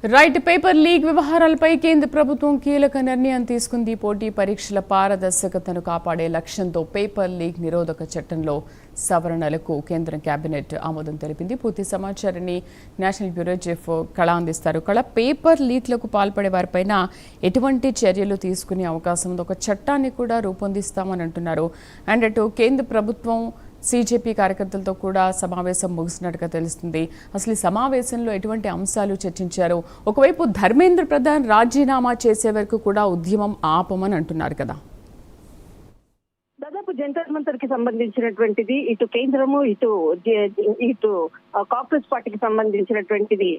Right paper leak వ్యవహారాలపై కేంద్ర ప్రభుత్వం కీలక నిర్ణయం తీసుకుంది. పోటీ పరీక్షల పారదర్శకతను కాపాడే లక్ష్యంతో పేపర్ లీక్ నిరోధక చట్టంలో సవరణలకు కేంద్ర కేబినెట్ ఆమోదం తెలిపింది. పూర్తి సమాచారాన్ని నేషనల్ బ్యూరో చీఫ్ కళ అందిస్తారు. కళ, పేపర్ లీక్లకు పాల్పడే వారిపైన ఎటువంటి చర్యలు తీసుకునే అవకాశం ఉంది? ఒక చట్టాన్ని కూడా రూపొందిస్తామని అంటున్నారు. అండ్ అటు కేంద్ర ప్రభుత్వం సీజేపీ కార్యకర్తలతో కూడా సమావేశం ముగిసినట్టుగా తెలుస్తుంది. అసలు ఈ సమావేశంలో ఎటువంటి అంశాలు చర్చించారు? ఒకవైపు ధర్మేంద్ర ప్రధాన్ రాజీనామా చేసే వరకు కూడా ఉద్యమం ఆపమని అంటున్నారు కదా. దాదాపు జంతర్ మంతర్ కి సంబంధించినటువంటిది ఇటు కేంద్రము ఇటు కాంగ్రెస్ పార్టీకి సంబంధించినటువంటిది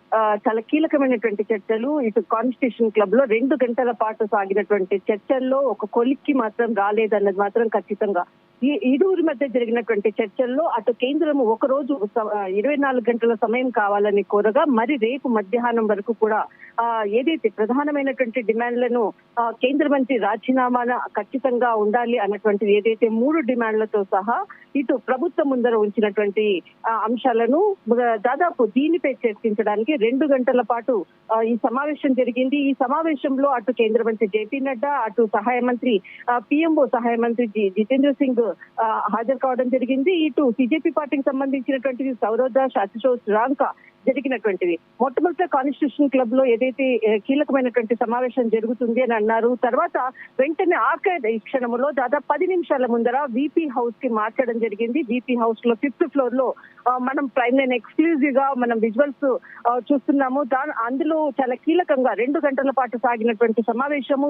చాలా కీలకమైనటువంటి చర్చలు. ఇటు కాన్స్టిట్యూషన్ క్లబ్ లో 2 గంటల పాటు సాగినటువంటి చర్చల్లో ఒక కొలిక్కి మాత్రం రాలేదన్నది మాత్రం ఖచ్చితంగా. ఈ ఇరువురి మధ్య జరిగినటువంటి చర్చల్లో అటు కేంద్రము ఒక రోజు 24 గంటల సమయం కావాలని కోరగా, మరి రేపు మధ్యాహ్నం వరకు కూడా ఏదైతే ప్రధానమైనటువంటి డిమాండ్లను కేంద్ర మంత్రి రాజీనామా ఖచ్చితంగా ఉండాలి అన్నటువంటిది ఏదైతే 3 డిమాండ్లతో సహా ఇటు ప్రభుత్వం ముందర ఉంచినటువంటి అంశాలను దాదాపు దీనిపై చర్చించడానికి 2 గంటల పాటు ఈ సమావేశం జరిగింది. ఈ సమావేశంలో అటు కేంద్ర మంత్రి జేపీ నడ్డా, అటు సహాయ మంత్రి పిఎంఓ సహాయ మంత్రి జితేంద్ర సింగ్ హాజరు కావడం జరిగింది. ఇటు సిజేపీ పార్టీకి సంబంధించినటువంటిది సౌరదాస్, అశుతోష్ రాంకా జరిగినటువంటిది. మొట్టమొదటి కాన్స్టిట్యూషన్ క్లబ్ లో ఏదైతే కీలకమైనటువంటి సమావేశం జరుగుతుంది అని అన్నారు. తర్వాత వెంటనే ఆఖరి క్షణంలో దాదాపు 10 నిమిషాల ముందర వీపీ హౌస్ కి మార్చడం జరిగింది. వీపీ హౌస్ లో 5th ఫ్లోర్ లో మనం ప్రైమ్ లైన్ ఎక్స్క్లూజివ్ గా మనం విజువల్స్ చూస్తున్నాము. అందులో చాలా కీలకంగా 2 గంటల పాటు సాగినటువంటి సమావేశము.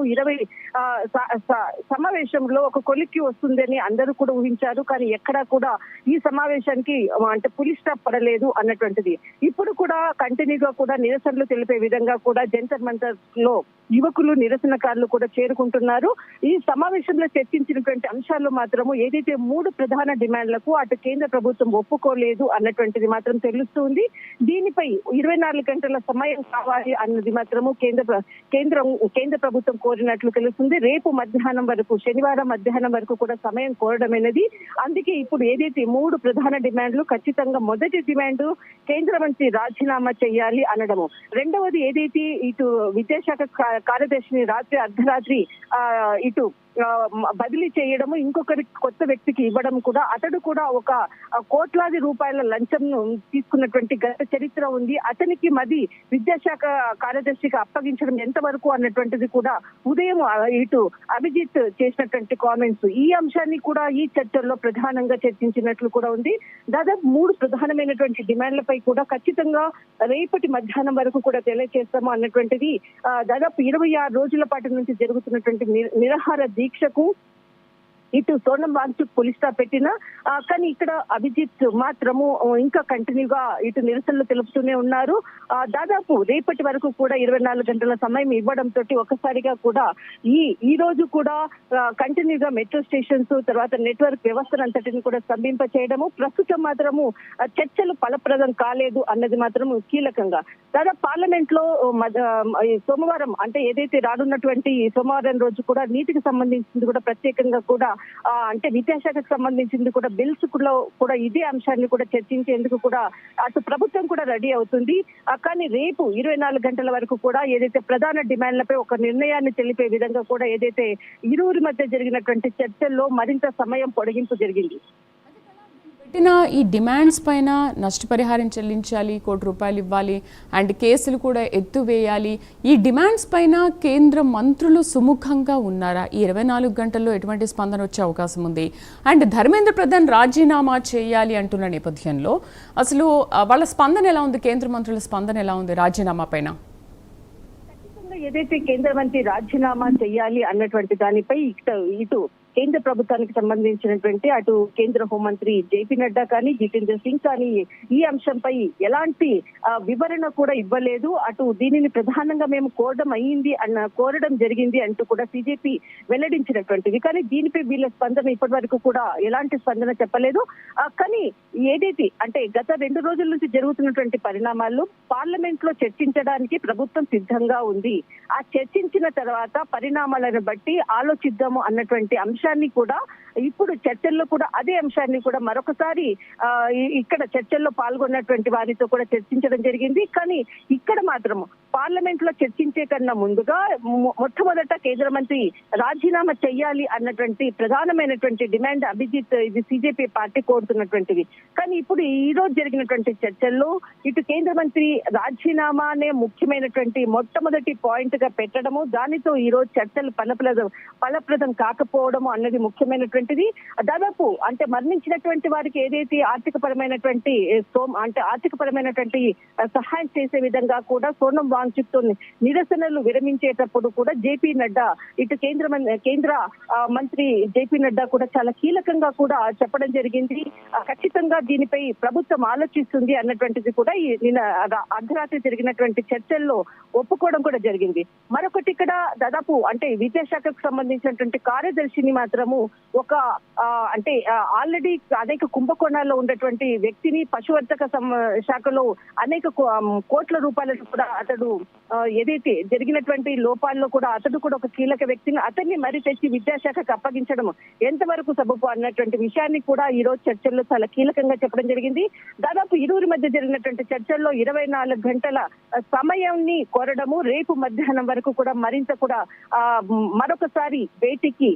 సమావేశంలో ఒక కొలిక్కి వస్తుందని అందరూ కూడా ఊహించారు. కానీ ఎక్కడా కూడా ఈ సమావేశానికి అంటే పులి స్టాప్ పడలేదు అన్నటువంటిది. ఇప్పుడు కూడా కంటిన్యూగా కూడా నిరసనలు తెలిపే విధంగా కూడా జంతర్ మంతర్ లో యువకులు నిరసనకారులు కూడా చేరుకుంటున్నారు. ఈ సమావేశంలో చర్చించినటువంటి అంశాలు మాత్రము ఏదైతే 3 ప్రధాన డిమాండ్లకు అటు కేంద్ర ప్రభుత్వం ఒప్పుకోలేదు అన్నటువంటిది మాత్రం తెలుస్తుంది. దీనిపై 24 గంటల సమయం కావాలి అన్నది మాత్రము కేంద్ర ప్రభుత్వం కోరినట్లు తెలుస్తుంది. రేపు మధ్యాహ్నం వరకు, శనివారం మధ్యాహ్నం వరకు కూడా సమయం కోరడమైనది. అందుకే ఇప్పుడు ఏదైతే 3 ప్రధాన డిమాండ్లు, ఖచ్చితంగా మొదటి డిమాండ్ కేంద్ర మంత్రి రాజీనామా చేయాలి అనడము. రెండవది ఏదైతే ఇటు విద్యాశాఖ కార్యదర్శిని రాత్రి అర్ధరాత్రి ఇటు బదిలీ చేయడము, ఇంకొకరి కొత్త వ్యక్తికి ఇవ్వడం కూడా, అతడు కూడా ఒక కోట్లాది రూపాయల లంచం తీసుకున్నటువంటి గత చరిత్ర ఉంది. అతనికి విద్యాశాఖ కార్యదర్శికి అప్పగించడం ఎంతవరకు అన్నటువంటిది కూడా ఉదయం ఇటు అభిజిత్ చేసినటువంటి కామెంట్స్, ఈ అంశాన్ని కూడా ఈ చర్చల్లో ప్రధానంగా చర్చించినట్లు కూడా ఉంది. దాదాపు 3 ప్రధానమైనటువంటి డిమాండ్లపై కూడా ఖచ్చితంగా రేపటి మధ్యాహ్నం వరకు కూడా తెలియజేస్తాము అన్నటువంటిది దాదాపు 26 రోజుల పాటు నుంచి జరుగుతున్నటువంటి నిరాహార దీక్షకు ఇటు సోనం వాంగ్చుక్ పులి స్టాప్ పెట్టినా కానీ ఇక్కడ అభిజిత్ మాత్రము ఇంకా కంటిన్యూగా ఇటు నిరసనలు తెలుపుతూనే ఉన్నారు. దాదాపు రేపటి వరకు కూడా 24 గంటల సమయం ఇవ్వడంతో ఒకసారిగా కూడా ఈ రోజు కూడా కంటిన్యూగా మెట్రో స్టేషన్స్, తర్వాత నెట్వర్క్ వ్యవస్థనంతటిని కూడా స్తంభింప చేయడము. ప్రస్తుతం మాత్రము చర్చలు ఫలప్రదం కాలేదు అన్నది మాత్రం కీలకంగా. దాదాపు పార్లమెంట్ లో సోమవారం అంటే ఏదైతే రానున్నటువంటి సోమవారం రోజు కూడా నీటికి సంబంధించింది కూడా ప్రత్యేకంగా కూడా అంటే విద్యాశాఖకు సంబంధించింది కూడా బిల్స్ కూడా ఇదే అంశాన్ని కూడా చర్చించేందుకు కూడా అటు ప్రభుత్వం కూడా రెడీ అవుతుంది. కానీ రేపు 24 గంటల వరకు కూడా ఏదైతే ప్రధాన డిమాండ్లపై ఒక నిర్ణయాన్ని తెలిపే విధంగా కూడా ఏదైతే ఇరువురి మధ్య జరిగినటువంటి చర్చల్లో మరింత సమయం పొడిగింపు జరిగింది. పెట్టిన ఈ డిమాండ్స్ పైన నష్టపరిహారం చెల్లించాలి, ₹1 కోటి ఇవ్వాలి, అండ్ కేసులు కూడా ఎత్తువేయాలి. ఈ డిమాండ్స్ పైన కేంద్ర మంత్రులు సుముఖంగా ఉన్నారా? ఈ 24 గంటల్లో ఎటువంటి స్పందన వచ్చే అవకాశం ఉంది? అండ్ ధర్మేంద్ర ప్రధాన్ రాజీనామా చేయాలి అంటున్న నేపథ్యంలో అసలు వాళ్ళ స్పందన ఎలా ఉంది? కేంద్ర మంత్రుల స్పందన ఎలా ఉంది రాజీనామా పైన? ఏదైతే కేంద్ర మంత్రి రాజీనామా చేయాలి అన్నటువంటి దానిపై ఇటు కేంద్ర ప్రభుత్వానికి సంబంధించినటువంటి అటు కేంద్ర హోంమంత్రి జేపీ నడ్డా కానీ, జితేంద్ర సింగ్ కానీ ఈ అంశంపై ఎలాంటి వివరణ కూడా ఇవ్వలేదు. అటు దీనిని ప్రధానంగా మేము కోరడం జరిగింది అంటూ కూడా సిజేపీ వెల్లడించినటువంటిది. కానీ దీనిపై వీళ్ళ స్పందన ఇప్పటి వరకు కూడా ఎలాంటి స్పందన చెప్పలేదు. కానీ ఏదైతే అంటే గత 2 రోజుల నుంచి జరుగుతున్నటువంటి పరిణామాల్లో పార్లమెంట్ లో చర్చించడానికి ప్రభుత్వం సిద్ధంగా ఉంది. ఆ చర్చించిన తర్వాత పరిణామాలను బట్టి ఆలోచిద్దాము అన్నటువంటి అంశాన్ని కూడా ఇప్పుడు చర్చల్లో కూడా అదే అంశాన్ని కూడా మరొకసారి ఇక్కడ చర్చల్లో పాల్గొన్నటువంటి వారితో కూడా చర్చించడం జరిగింది. కానీ ఇక్కడ మాత్రం పార్లమెంట్ లో చర్చించే కన్నా ముందుగా మొట్టమొదట కేంద్ర మంత్రి రాజీనామా చెయ్యాలి అన్నటువంటి ప్రధానమైనటువంటి డిమాండ్ అభిజిత్ ఇది సిజేపీ పార్టీ కోరుతున్నటువంటిది. కానీ ఇప్పుడు ఈ రోజు జరిగినటువంటి చర్చల్లో ఇటు కేంద్ర మంత్రి రాజీనామానే ముఖ్యమైనటువంటి మొట్టమొదటి పాయింట్ గా పెట్టడము, దానితో ఈ రోజు చర్చలు ఫలప్రదం కాకపోవడము అన్నది ముఖ్యమైనటువంటిది. దాదాపు అంటే మరణించినటువంటి వారికి ఏదైతే ఆర్థికపరమైనటువంటి సహాయం చేసే విధంగా కూడా సోనం వాంగ్చుక్ తో నిరసనలు విరమించేటప్పుడు కూడా జేపీ నడ్డా ఇటు కేంద్ర మంత్రి జేపీ నడ్డా కూడా చాలా కీలకంగా కూడా చెప్పడం జరిగింది. ఖచ్చితంగా దీనిపై ప్రభుత్వం ఆలోచిస్తుంది అన్నటువంటిది కూడా ఈ నిన్న అర్ధరాత్రి జరిగినటువంటి చర్చల్లో ఒప్పుకోవడం కూడా జరిగింది. మరొకటి ఇక్కడ దాదాపు అంటే విద్యాశాఖకు సంబంధించినటువంటి కార్యదర్శిని మాత్రము ఒక అంటే ఆల్రెడీ అనేక కుంభకోణాల్లో ఉన్నటువంటి వ్యక్తిని పశువర్ధక శాఖలో అనేక కోట్ల రూపాయలను కూడా అతడు ఏదైతే జరిగినటువంటి లోపాల్లో కూడా అతడు కూడా ఒక కీలక వ్యక్తిని అతన్ని మరి తెచ్చి విద్యాశాఖకు అప్పగించడం ఎంతవరకు సబబు అన్నటువంటి విషయాన్ని కూడా ఈ రోజు చర్చల్లో చాలా కీలకంగా చెప్పడం జరిగింది. దాదాపు ఇరువురి మధ్య జరిగినటువంటి చర్చల్లో 24 గంటల సమయాన్ని కోరడము, రేపు మధ్యాహ్నం వరకు కూడా మరింత కూడా మరొకసారి భేటీకి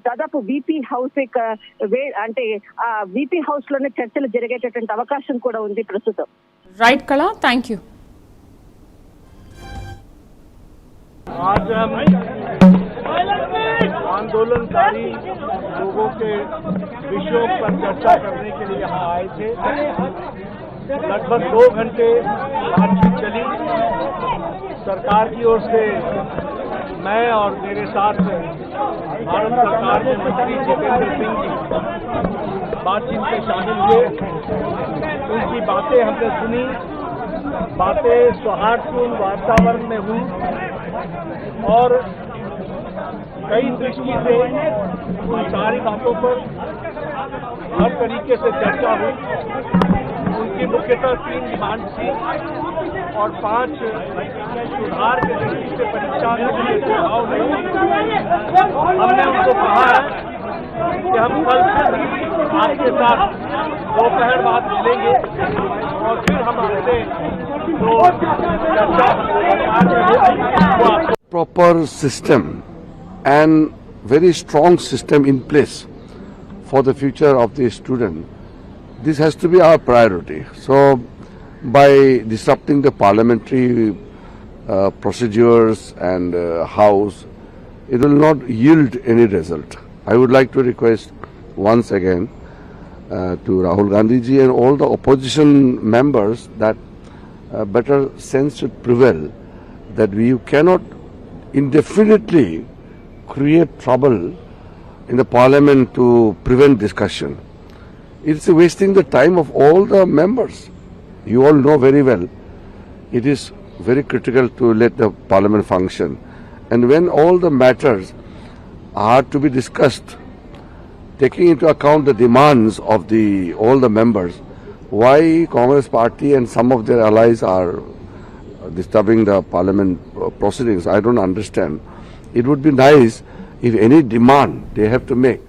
దాదాపు వీపీ హౌస్ అంటే వీపీ హౌస్ లోనే చర్చలు జరిగేటటువంటి అవకాశం కూడా ఉంది ప్రస్తుతం. రైట్ కళ, థ్యాంక్ యూ. आज हम आंदोलनकारी लोगों के विषयों पर चर्चा करने के लिए यहाँ आए थे. लगभग 2 घंटे बातचीत चली. सरकार की ओर से मैं और मेरे साथ भारत सरकार के मंत्री जितेंद्र सिंह जी बातचीत में शामिल हुए. उनकी बातें हमने सुनी. बातें सौहार्दपूर्ण वातावरण में हुई और कई दृष्टि से उन सारी बातों पर हर तरीके से चर्चा हुई. उनकी मुख्यतः 3 डिमांड थी और 5 सुधार के दृष्टि से परीक्षा में सुझाव नहीं. हमने उनको कहा है कि हम कल फिर आपके साथ दोपहर बाद मिलेंगे और फिर हम आपसे जो चर्चा proper system and very strong system in place for the future of the student. This has to be our priority. So by disrupting the parliamentary procedures and house, it will not yield any result. I would like to request once again to Rahul Gandhi ji and all the opposition members that better sense should prevail, that you cannot indefinitely create trouble in the parliament to prevent discussion. It's wasting the time of all the members. You all know very well it is very critical to let the parliament function. And when all the matters are to be discussed, taking into account the demands of all the members, why Congress party and some of their allies are disturbing the parliament proceedings, I don't understand. It would be nice if any demand they have to make,